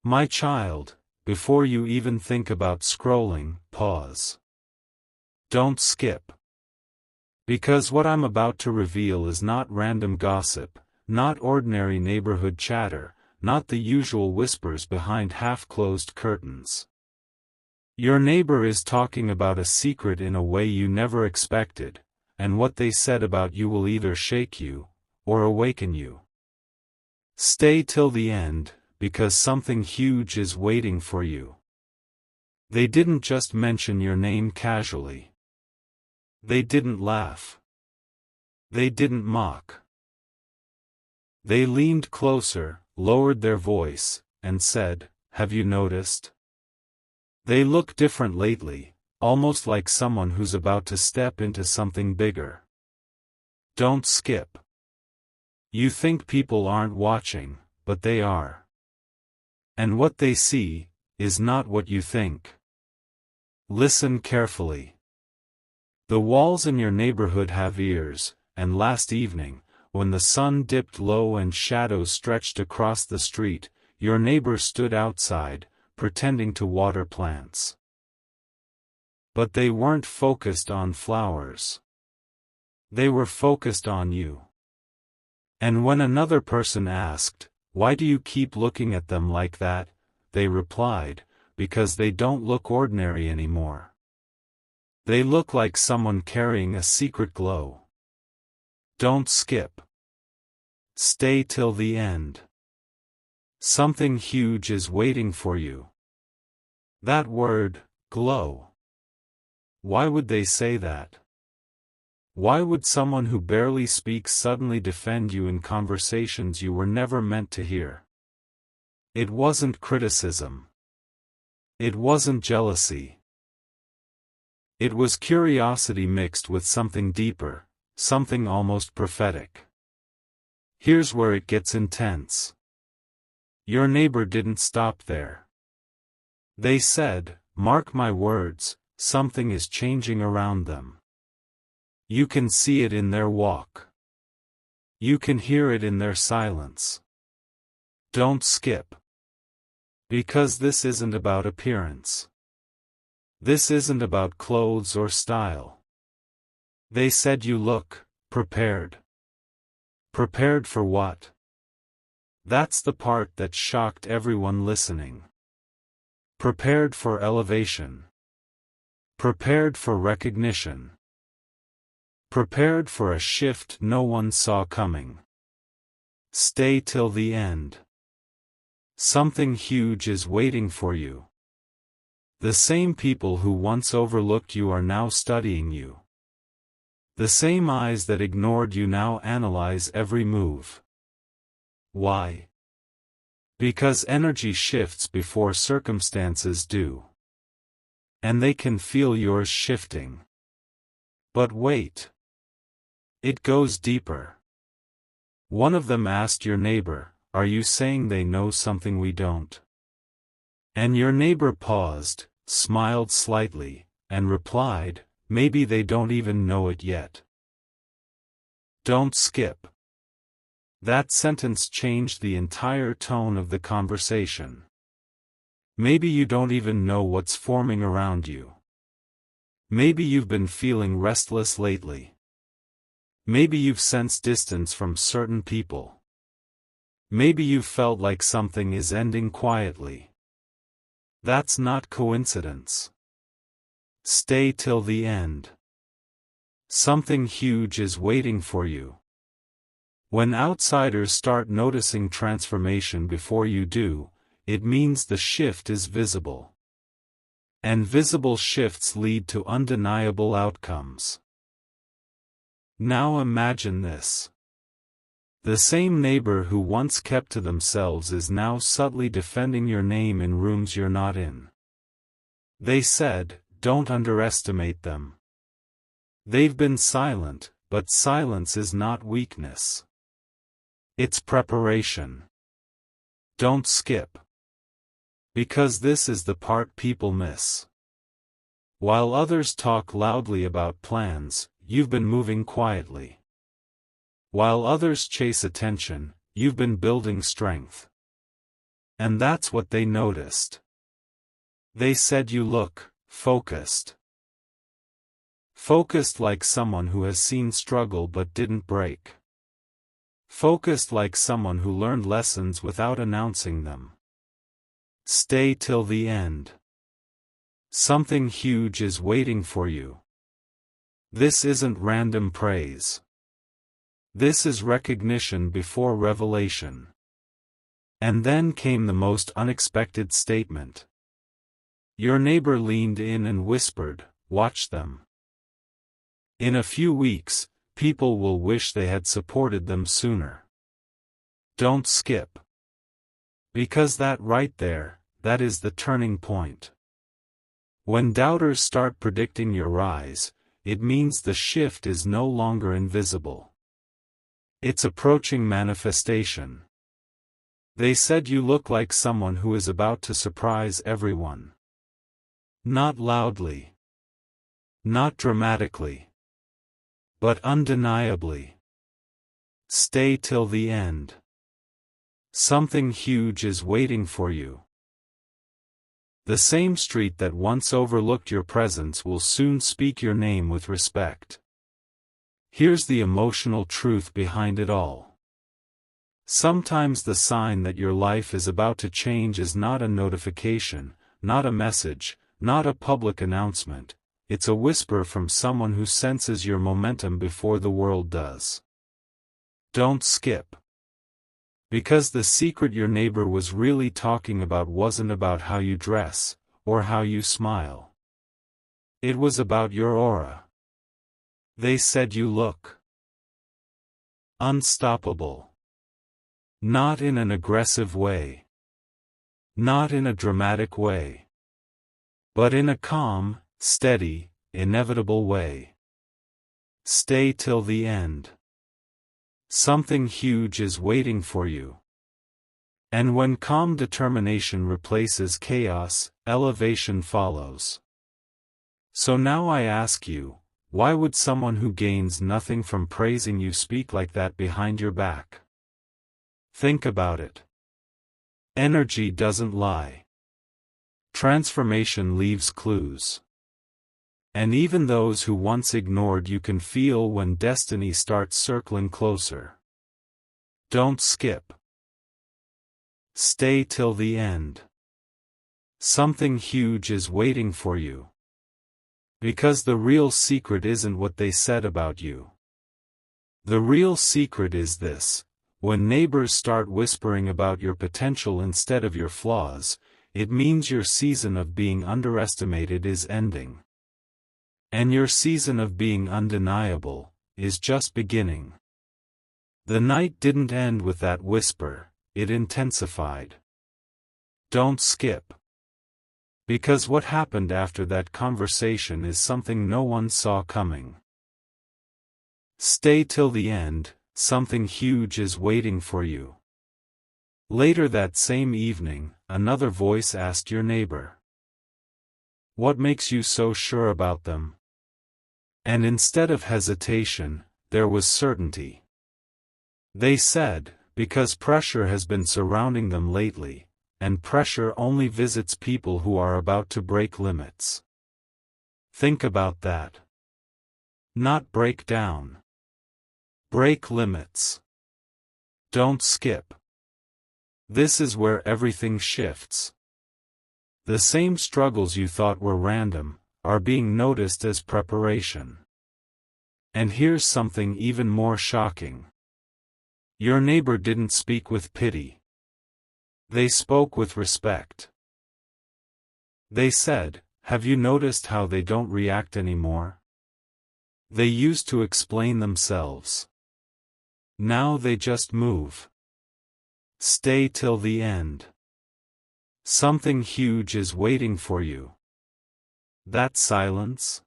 My child, before you even think about scrolling, pause. Don't skip. Because what I'm about to reveal is not random gossip, not ordinary neighborhood chatter, not the usual whispers behind half-closed curtains. Your neighbor is talking about a secret in a way you never expected, and what they said about you will either shake you, or awaken you. Stay till the end, because something huge is waiting for you. They didn't just mention your name casually. They didn't laugh. They didn't mock. They leaned closer, lowered their voice, and said, "Have you noticed? They look different lately, almost like someone who's about to step into something bigger." Don't skip. You think people aren't watching, but they are. And what they see is not what you think. Listen carefully. The walls in your neighborhood have ears, and last evening, when the sun dipped low and shadows stretched across the street, your neighbor stood outside, pretending to water plants. But they weren't focused on flowers. They were focused on you. And when another person asked, "Why do you keep looking at them like that?" they replied, "Because they don't look ordinary anymore. They look like someone carrying a secret glow." Don't skip. Stay till the end. Something huge is waiting for you. That word, glow. Why would they say that? Why would someone who barely speaks suddenly defend you in conversations you were never meant to hear? It wasn't criticism. It wasn't jealousy. It was curiosity mixed with something deeper, something almost prophetic. Here's where it gets intense. Your neighbor didn't stop there. They said, "Mark my words, something is changing around them. You can see it in their walk. You can hear it in their silence." Don't skip. Because this isn't about appearance. This isn't about clothes or style. They said you look prepared. Prepared for what? That's the part that shocked everyone listening. Prepared for elevation. Prepared for recognition. Prepared for a shift no one saw coming. Stay till the end. Something huge is waiting for you. The same people who once overlooked you are now studying you. The same eyes that ignored you now analyze every move. Why? Because energy shifts before circumstances do. And they can feel yours shifting. But wait. It goes deeper. One of them asked your neighbor, "Are you saying they know something we don't?" And your neighbor paused, smiled slightly, and replied, "Maybe they don't even know it yet." Don't skip. That sentence changed the entire tone of the conversation. Maybe you don't even know what's forming around you. Maybe you've been feeling restless lately. Maybe you've sensed distance from certain people. Maybe you've felt like something is ending quietly. That's not coincidence. Stay till the end. Something huge is waiting for you. When outsiders start noticing transformation before you do, it means the shift is visible. And visible shifts lead to undeniable outcomes. Now imagine this. The same neighbor who once kept to themselves is now subtly defending your name in rooms you're not in. They said, "Don't underestimate them. They've been silent, but silence is not weakness. It's preparation." Don't skip. Because this is the part people miss. While others talk loudly about plans, you've been moving quietly. While others chase attention, you've been building strength. And that's what they noticed. They said you look focused. Focused like someone who has seen struggle but didn't break. Focused like someone who learned lessons without announcing them. Stay till the end. Something huge is waiting for you. This isn't random praise. This is recognition before revelation. And then came the most unexpected statement. Your neighbor leaned in and whispered, "Watch them. In a few weeks, people will wish they had supported them sooner. Don't skip. Because that right there, that is the turning point. When doubters start predicting your rise, it means the shift is no longer invisible. It's approaching manifestation. They said you look like someone who is about to surprise everyone. Not loudly. Not dramatically. But undeniably. Stay till the end. Something huge is waiting for you. The same street that once overlooked your presence will soon speak your name with respect. Here's the emotional truth behind it all. Sometimes the sign that your life is about to change is not a notification, not a message, not a public announcement. It's a whisper from someone who senses your momentum before the world does. Don't skip. Because the secret your neighbor was really talking about wasn't about how you dress, or how you smile. It was about your aura. They said you look unstoppable. Not in an aggressive way. Not in a dramatic way. But in a calm, steady, inevitable way. Stay till the end. Something huge is waiting for you. And when calm determination replaces chaos, elevation follows. So now I ask you, why would someone who gains nothing from praising you speak like that behind your back? Think about it. Energy doesn't lie. Transformation leaves clues. And even those who once ignored you can feel when destiny starts circling closer. Don't skip. Stay till the end. Something huge is waiting for you. Because the real secret isn't what they said about you. The real secret is this: when neighbors start whispering about your potential instead of your flaws, it means your season of being underestimated is ending. And your season of being undeniable is just beginning. The night didn't end with that whisper, it intensified. Don't skip. Because what happened after that conversation is something no one saw coming. Stay till the end, something huge is waiting for you. Later that same evening, another voice asked your neighbor, "What makes you so sure about them?" And instead of hesitation, there was certainty. They said, "Because pressure has been surrounding them lately, and pressure only visits people who are about to break limits." Think about that. Not break down. Break limits. Don't skip. This is where everything shifts. The same struggles you thought were random are being noticed as preparation. And here's something even more shocking. Your neighbor didn't speak with pity. They spoke with respect. They said, "Have you noticed how they don't react anymore? They used to explain themselves. Now they just move. Stay till the end. Something huge is waiting for you." That silence?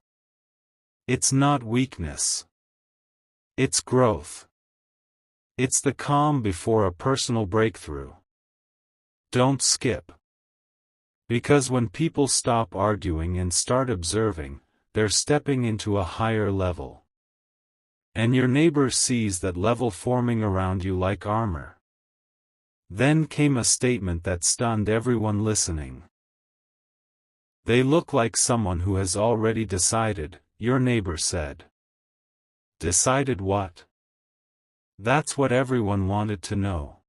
It's not weakness. It's growth. It's the calm before a personal breakthrough. Don't skip. Because when people stop arguing and start observing, they're stepping into a higher level. And your neighbor sees that level forming around you like armor. Then came a statement that stunned everyone listening. "They look like someone who has already decided," your neighbor said. Decided what? That's what everyone wanted to know.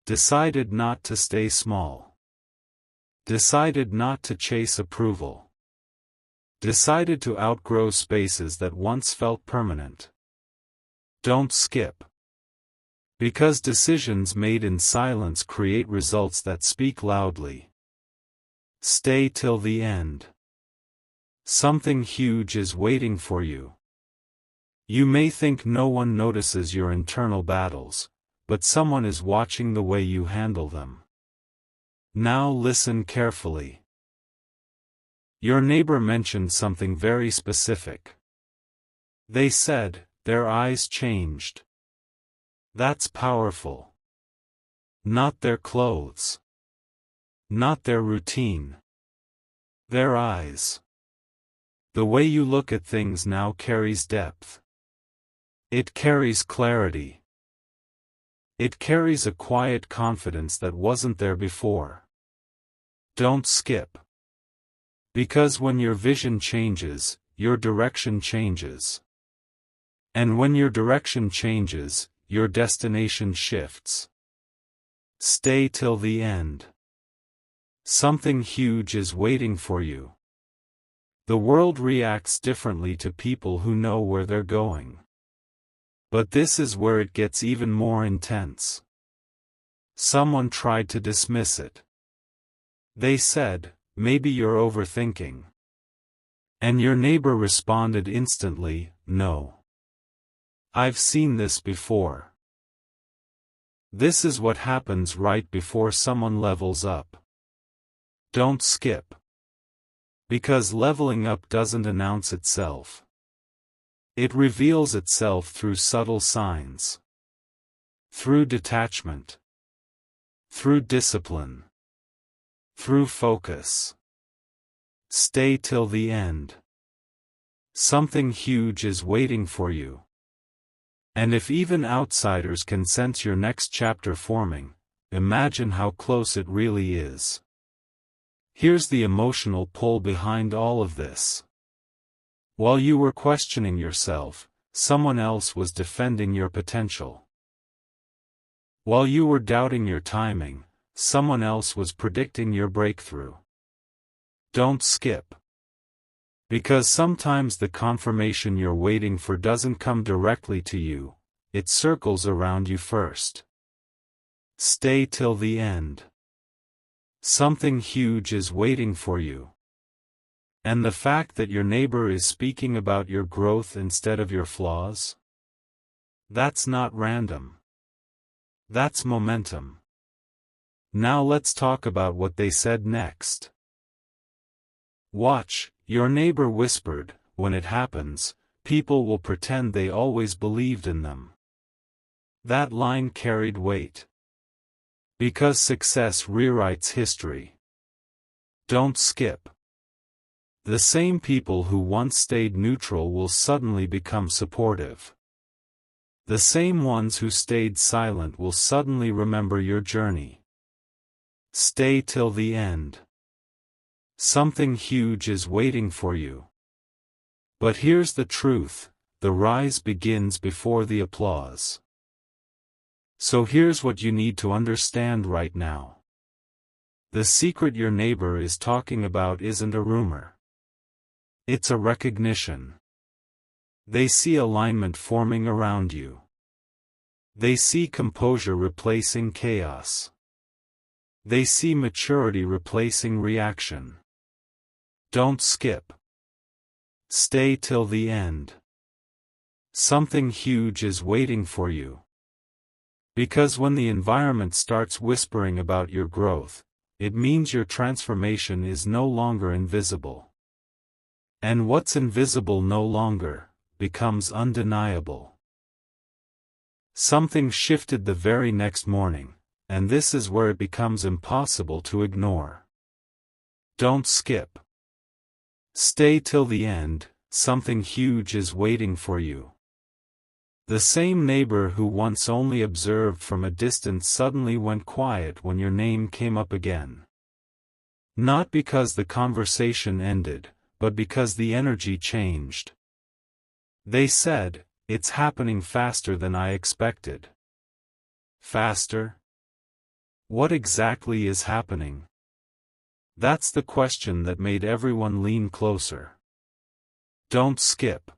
Decided not to stay small. Decided not to chase approval. Decided to outgrow spaces that once felt permanent. Don't skip. Because decisions made in silence create results that speak loudly. Stay till the end. Something huge is waiting for you. You may think no one notices your internal battles, but someone is watching the way you handle them. Now listen carefully. Your neighbor mentioned something very specific. They said, their eyes changed. That's powerful. Not their clothes. Not their routine. Their eyes. The way you look at things now carries depth. It carries clarity. It carries a quiet confidence that wasn't there before. Don't skip. Because when your vision changes, your direction changes. And when your direction changes, your destination shifts. Stay till the end. Something huge is waiting for you. The world reacts differently to people who know where they're going. But this is where it gets even more intense. Someone tried to dismiss it. They said, "Maybe you're overthinking." And your neighbor responded instantly, "No. I've seen this before." This is what happens right before someone levels up. Don't skip. Because leveling up doesn't announce itself. It reveals itself through subtle signs. Through detachment. Through discipline. Through focus. Stay till the end. Something huge is waiting for you. And if even outsiders can sense your next chapter forming, imagine how close it really is. Here's the emotional pull behind all of this. While you were questioning yourself, someone else was defending your potential. While you were doubting your timing, someone else was predicting your breakthrough. Don't skip. Because sometimes the confirmation you're waiting for doesn't come directly to you, it circles around you first. Stay till the end. Something huge is waiting for you. And the fact that your neighbor is speaking about your growth instead of your flaws? That's not random. That's momentum. Now let's talk about what they said next. "Watch," your neighbor whispered, "when it happens, people will pretend they always believed in them." That line carried weight. Because success rewrites history. Don't skip. The same people who once stayed neutral will suddenly become supportive. The same ones who stayed silent will suddenly remember your journey. Stay till the end. Something huge is waiting for you. But here's the truth, the rise begins before the applause. So here's what you need to understand right now. The secret your neighbor is talking about isn't a rumor. It's a recognition. They see alignment forming around you. They see composure replacing chaos. They see maturity replacing reaction. Don't skip. Stay till the end. Something huge is waiting for you. Because when the environment starts whispering about your growth, it means your transformation is no longer invisible. And what's invisible no longer becomes undeniable. Something shifted the very next morning, and this is where it becomes impossible to ignore. Don't skip. Stay till the end, something huge is waiting for you. The same neighbor who once only observed from a distance suddenly went quiet when your name came up again. Not because the conversation ended, but because the energy changed. They said, "It's happening faster than I expected." Faster? What exactly is happening? That's the question that made everyone lean closer. Don't skip.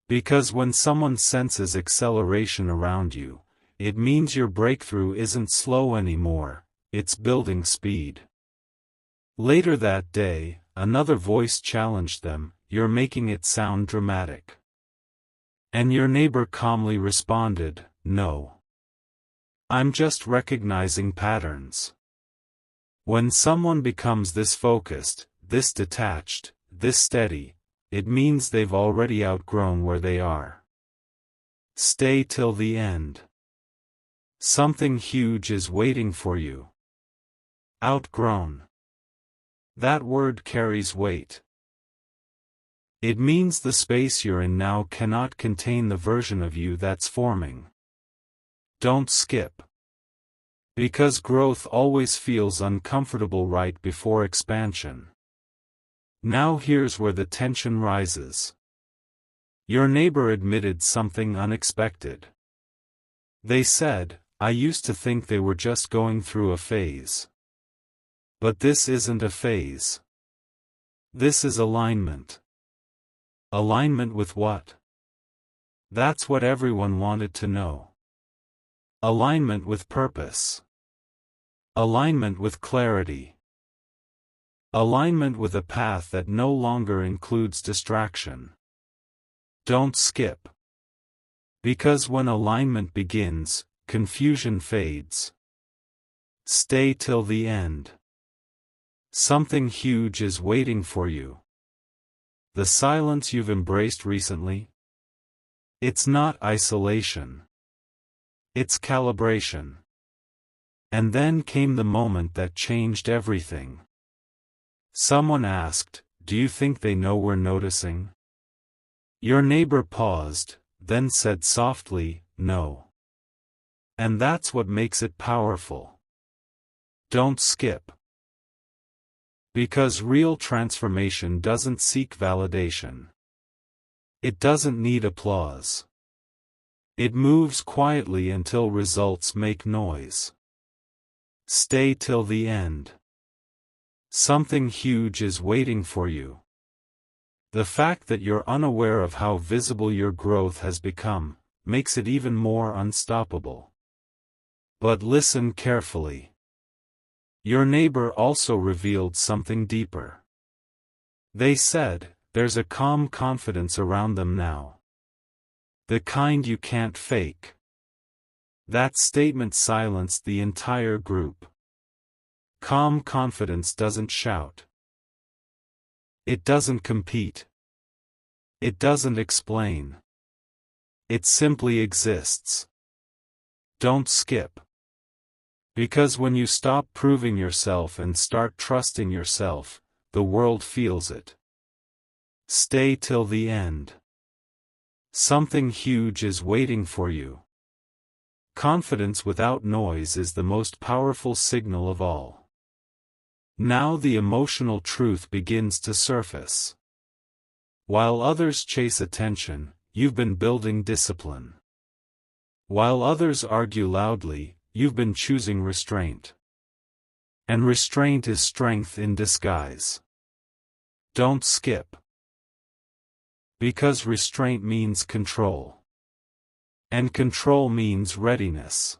Because when someone senses acceleration around you, it means your breakthrough isn't slow anymore, it's building speed. Later that day, another voice challenged them, "You're making it sound dramatic." And your neighbor calmly responded, "No. I'm just recognizing patterns." When someone becomes this focused, this detached, this steady, it means they've already outgrown where they are. Stay till the end. Something huge is waiting for you. Outgrown. That word carries weight. It means the space you're in now cannot contain the version of you that's forming. Don't skip. Because growth always feels uncomfortable right before expansion. Now here's where the tension rises. Your neighbor admitted something unexpected. They said, "I used to think they were just going through a phase. But this isn't a phase. This is alignment." Alignment with what? That's what everyone wanted to know. Alignment with purpose. Alignment with clarity. Alignment with a path that no longer includes distraction. Don't skip. Because when alignment begins, confusion fades. Stay till the end. Something huge is waiting for you. The silence you've embraced recently? It's not isolation. It's calibration. And then came the moment that changed everything. Someone asked, "Do you think they know we're noticing?" Your neighbor paused, then said softly, "No." And that's what makes it powerful. Don't skip. Because real transformation doesn't seek validation. It doesn't need applause. It moves quietly until results make noise. Stay till the end. Something huge is waiting for you. The fact that you're unaware of how visible your growth has become, makes it even more unstoppable. But listen carefully. Your neighbor also revealed something deeper. They said, "There's a calm confidence around them now. The kind you can't fake." That statement silenced the entire group. Calm confidence doesn't shout. It doesn't compete. It doesn't explain. It simply exists. Don't skip. Because when you stop proving yourself and start trusting yourself, the world feels it. Stay till the end. Something huge is waiting for you. Confidence without noise is the most powerful signal of all. Now the emotional truth begins to surface. While others chase attention, you've been building discipline. While others argue loudly, you've been choosing restraint. And restraint is strength in disguise. Don't skip. Because restraint means control. And control means readiness.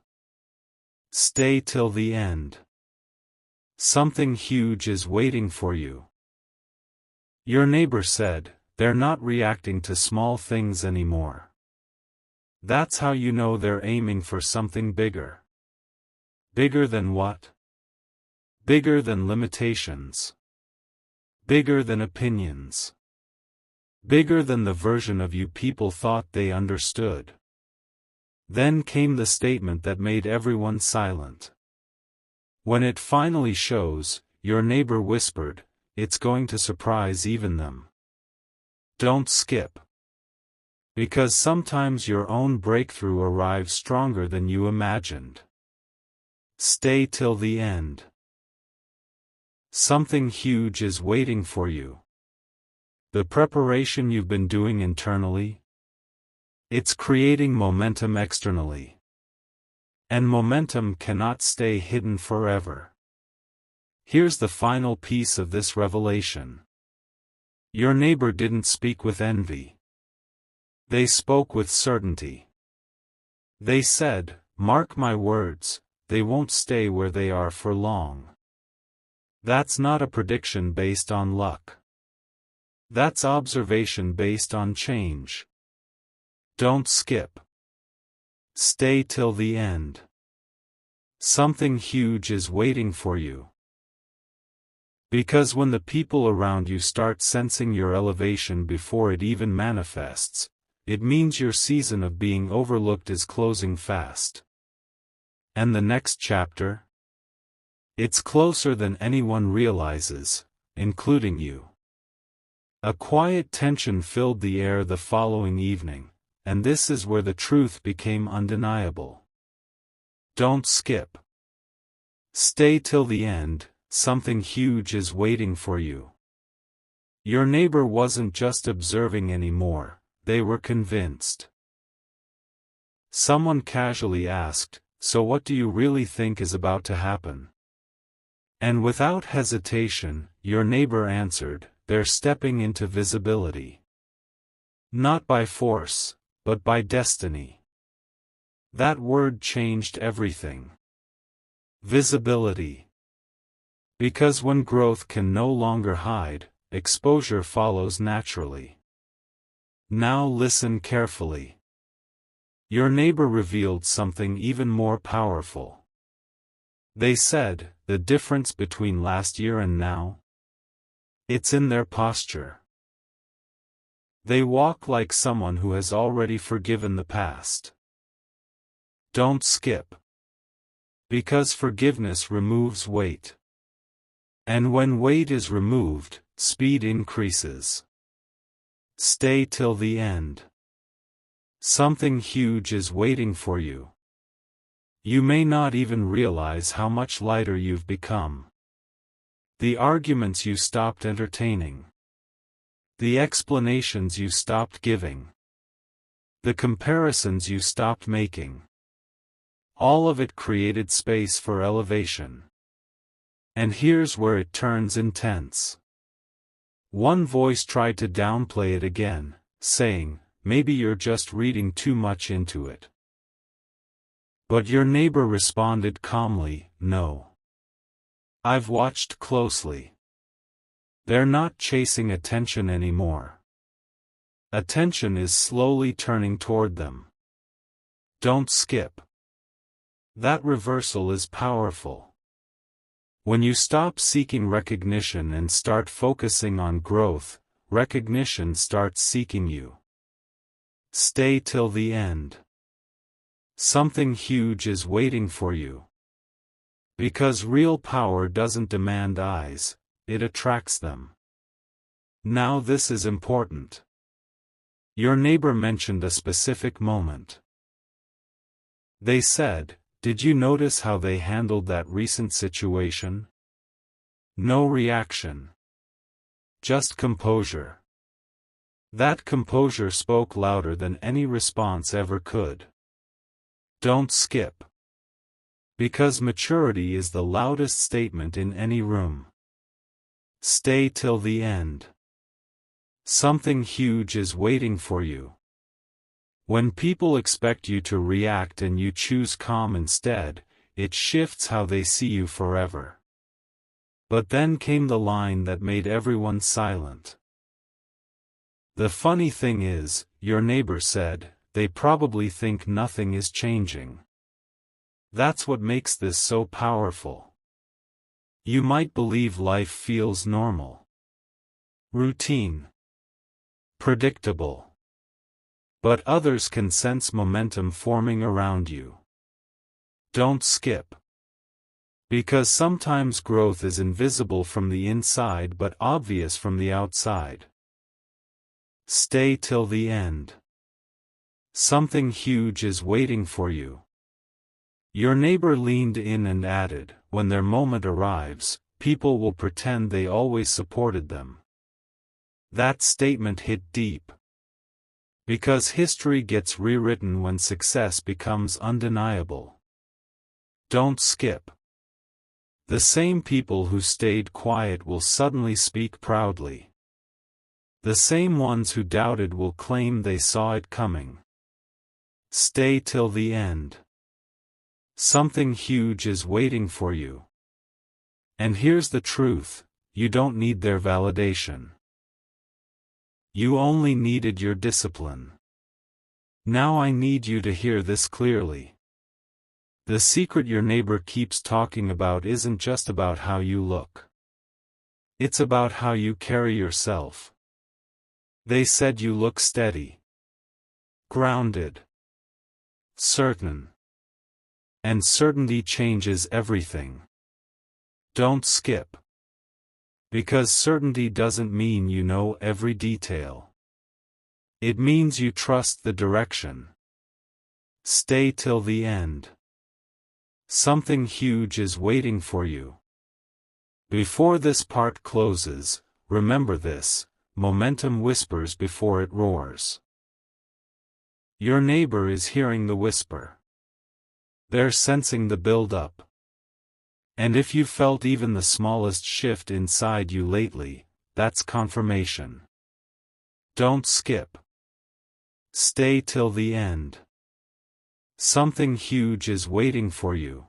Stay till the end. Something huge is waiting for you. Your neighbor said, "They're not reacting to small things anymore." That's how you know they're aiming for something bigger. Bigger than what? Bigger than limitations. Bigger than opinions. Bigger than the version of you people thought they understood. Then came the statement that made everyone silent. When it finally shows, your neighbor whispered, "It's going to surprise even them." Don't skip. Because sometimes your own breakthrough arrives stronger than you imagined. Stay till the end. Something huge is waiting for you. The preparation you've been doing internally, it's creating momentum externally. And momentum cannot stay hidden forever. Here's the final piece of this revelation. Your neighbor didn't speak with envy. They spoke with certainty. They said, "Mark my words, they won't stay where they are for long." That's not a prediction based on luck. That's observation based on change. Don't skip. Stay till the end. Something huge is waiting for you. Because when the people around you start sensing your elevation before it even manifests, it means your season of being overlooked is closing fast. And the next chapter? It's closer than anyone realizes, including you. A quiet tension filled the air the following evening, and this is where the truth became undeniable. Don't skip. Stay till the end, something huge is waiting for you. Your neighbor wasn't just observing anymore, they were convinced. Someone casually asked, "So what do you really think is about to happen?" And without hesitation, your neighbor answered, "They're stepping into visibility. Not by force, but by destiny." That word changed everything. Visibility. Because when growth can no longer hide, exposure follows naturally. Now listen carefully. Your neighbor revealed something even more powerful. They said, the difference between last year and now? It's in their posture. They walk like someone who has already forgiven the past. Don't skip. Because forgiveness removes weight. And when weight is removed, speed increases. Stay till the end. Something huge is waiting for you. You may not even realize how much lighter you've become. The arguments you stopped entertaining. The explanations you stopped giving. The comparisons you stopped making. All of it created space for elevation. And here's where it turns intense. One voice tried to downplay it again, saying, "Maybe you're just reading too much into it." But your neighbor responded calmly, "No. I've watched closely. They're not chasing attention anymore. Attention is slowly turning toward them. Don't skip." That reversal is powerful. When you stop seeking recognition and start focusing on growth, recognition starts seeking you. Stay till the end. Something huge is waiting for you. Because real power doesn't demand eyes, it attracts them. Now this is important. Your neighbor mentioned a specific moment. They said, "Did you notice how they handled that recent situation?" No reaction. Just composure. That composure spoke louder than any response ever could. Don't skip. Because maturity is the loudest statement in any room. Stay till the end. Something huge is waiting for you. When people expect you to react and you choose calm instead, it shifts how they see you forever. But then came the line that made everyone silent. The funny thing is, your neighbor said, "They probably think nothing is changing." That's what makes this so powerful. You might believe life feels normal. Routine. Predictable. But others can sense momentum forming around you. Don't skip. Because sometimes growth is invisible from the inside but obvious from the outside. Stay till the end. Something huge is waiting for you. Your neighbor leaned in and added, when their moment arrives, people will pretend they always supported them. That statement hit deep. Because history gets rewritten when success becomes undeniable. Don't skip. The same people who stayed quiet will suddenly speak proudly. The same ones who doubted will claim they saw it coming. Stay till the end. Something huge is waiting for you. And here's the truth, you don't need their validation. You only needed your discipline. Now I need you to hear this clearly. The secret your neighbor keeps talking about isn't just about how you look. It's about how you carry yourself. They said you look steady, grounded, certain. And certainty changes everything. Don't skip. Because certainty doesn't mean you know every detail. It means you trust the direction. Stay till the end. Something huge is waiting for you. Before this part closes, remember this: momentum whispers before it roars. Your neighbor is hearing the whisper. They're sensing the build-up. And if you felt even the smallest shift inside you lately, that's confirmation. Don't skip. Stay till the end. Something huge is waiting for you.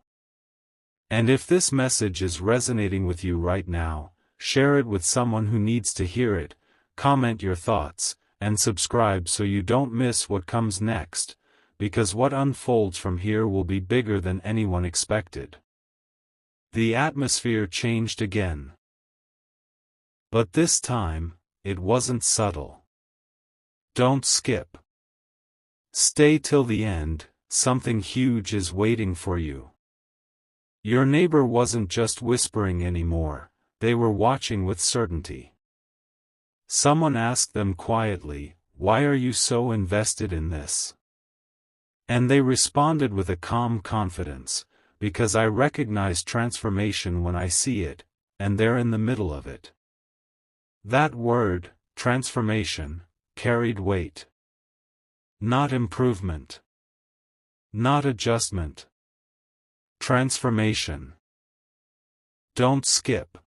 And if this message is resonating with you right now, share it with someone who needs to hear it, comment your thoughts, and subscribe so you don't miss what comes next, because what unfolds from here will be bigger than anyone expected. The atmosphere changed again. But this time, it wasn't subtle. Don't skip. Stay till the end, something huge is waiting for you. Your neighbor wasn't just whispering anymore, they were watching with certainty. Someone asked them quietly, "Why are you so invested in this?" And they responded with a calm confidence, "Because I recognize transformation when I see it, and they're in the middle of it." That word, transformation, carried weight. Not improvement. Not adjustment. Transformation. Don't skip.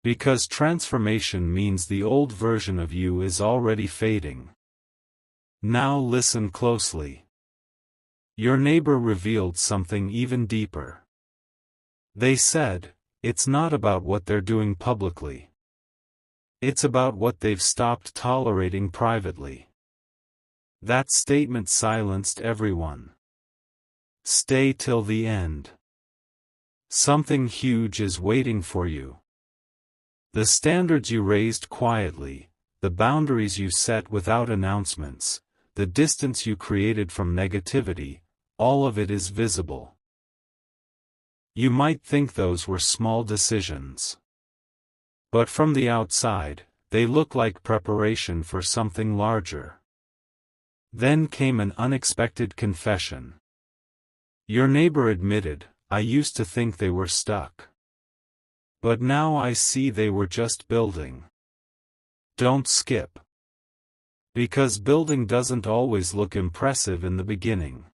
Because transformation means the old version of you is already fading. Now listen closely. Your neighbor revealed something even deeper. They said, it's not about what they're doing publicly. It's about what they've stopped tolerating privately. That statement silenced everyone. Stay till the end. Something huge is waiting for you. The standards you raised quietly, the boundaries you set without announcements, the distance you created from negativity, all of it is visible. You might think those were small decisions. But from the outside, they look like preparation for something larger. Then came an unexpected confession. Your neighbor admitted, "I used to think they were stuck. But now I see they were just building." Don't skip. Because building doesn't always look impressive in the beginning.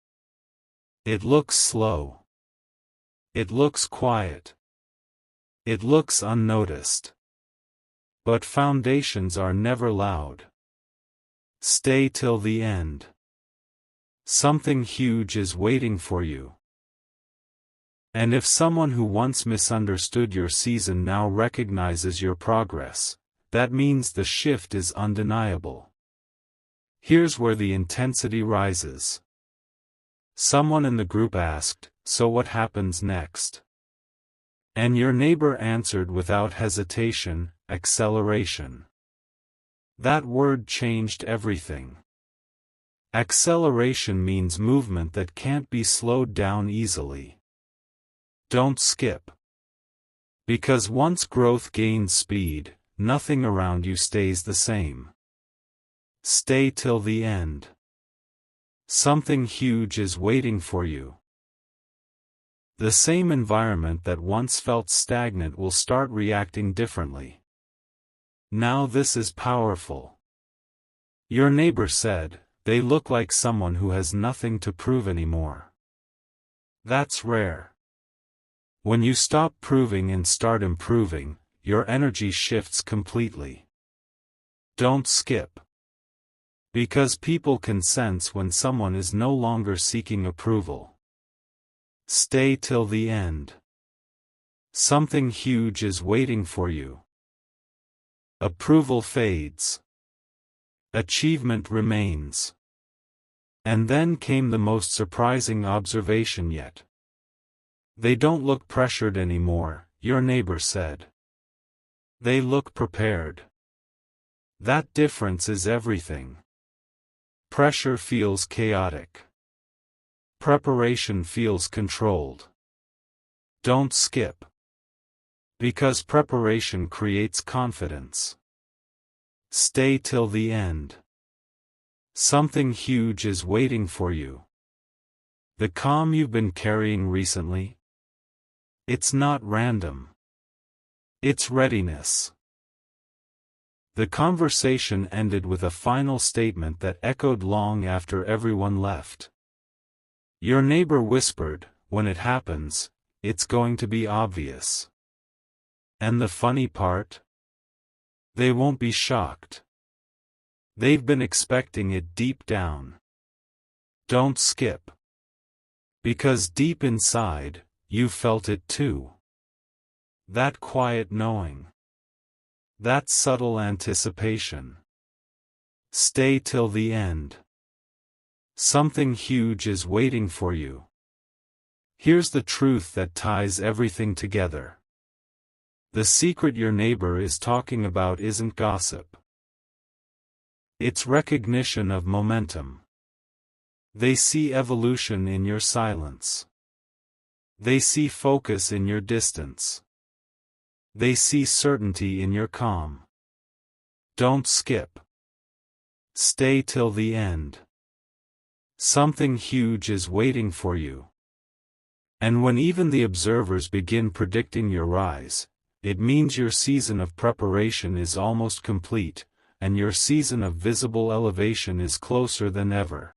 It looks slow. It looks quiet. It looks unnoticed. But foundations are never loud. Stay till the end. Something huge is waiting for you. And if someone who once misunderstood your season now recognizes your progress, that means the shift is undeniable. Here's where the intensity rises. Someone in the group asked, "So what happens next?" And your neighbor answered without hesitation, "Acceleration." That word changed everything. Acceleration means movement that can't be slowed down easily. Don't skip. Because once growth gains speed, nothing around you stays the same. Stay till the end. Something huge is waiting for you. The same environment that once felt stagnant will start reacting differently. Now this is powerful. Your neighbor said, they look like someone who has nothing to prove anymore. That's rare. When you stop proving and start improving, your energy shifts completely. Don't skip. Because people can sense when someone is no longer seeking approval. Stay till the end. Something huge is waiting for you. Approval fades. Achievement remains. And then came the most surprising observation yet. They don't look pressured anymore, your neighbor said. They look prepared. That difference is everything. Pressure feels chaotic. Preparation feels controlled. Don't skip. Because preparation creates confidence. Stay till the end. Something huge is waiting for you. The calm you've been carrying recently? It's not random. It's readiness. The conversation ended with a final statement that echoed long after everyone left. Your neighbor whispered, when it happens, it's going to be obvious. And the funny part? They won't be shocked. They've been expecting it deep down. Don't skip. Because deep inside, you felt it too. That quiet knowing. That subtle anticipation. Stay till the end. Something huge is waiting for you. Here's the truth that ties everything together. The secret your neighbor is talking about isn't gossip. It's recognition of momentum. They see evolution in your silence. They see focus in your distance. They see certainty in your calm. Don't skip. Stay till the end. Something huge is waiting for you. And when even the observers begin predicting your rise, it means your season of preparation is almost complete, and your season of visible elevation is closer than ever.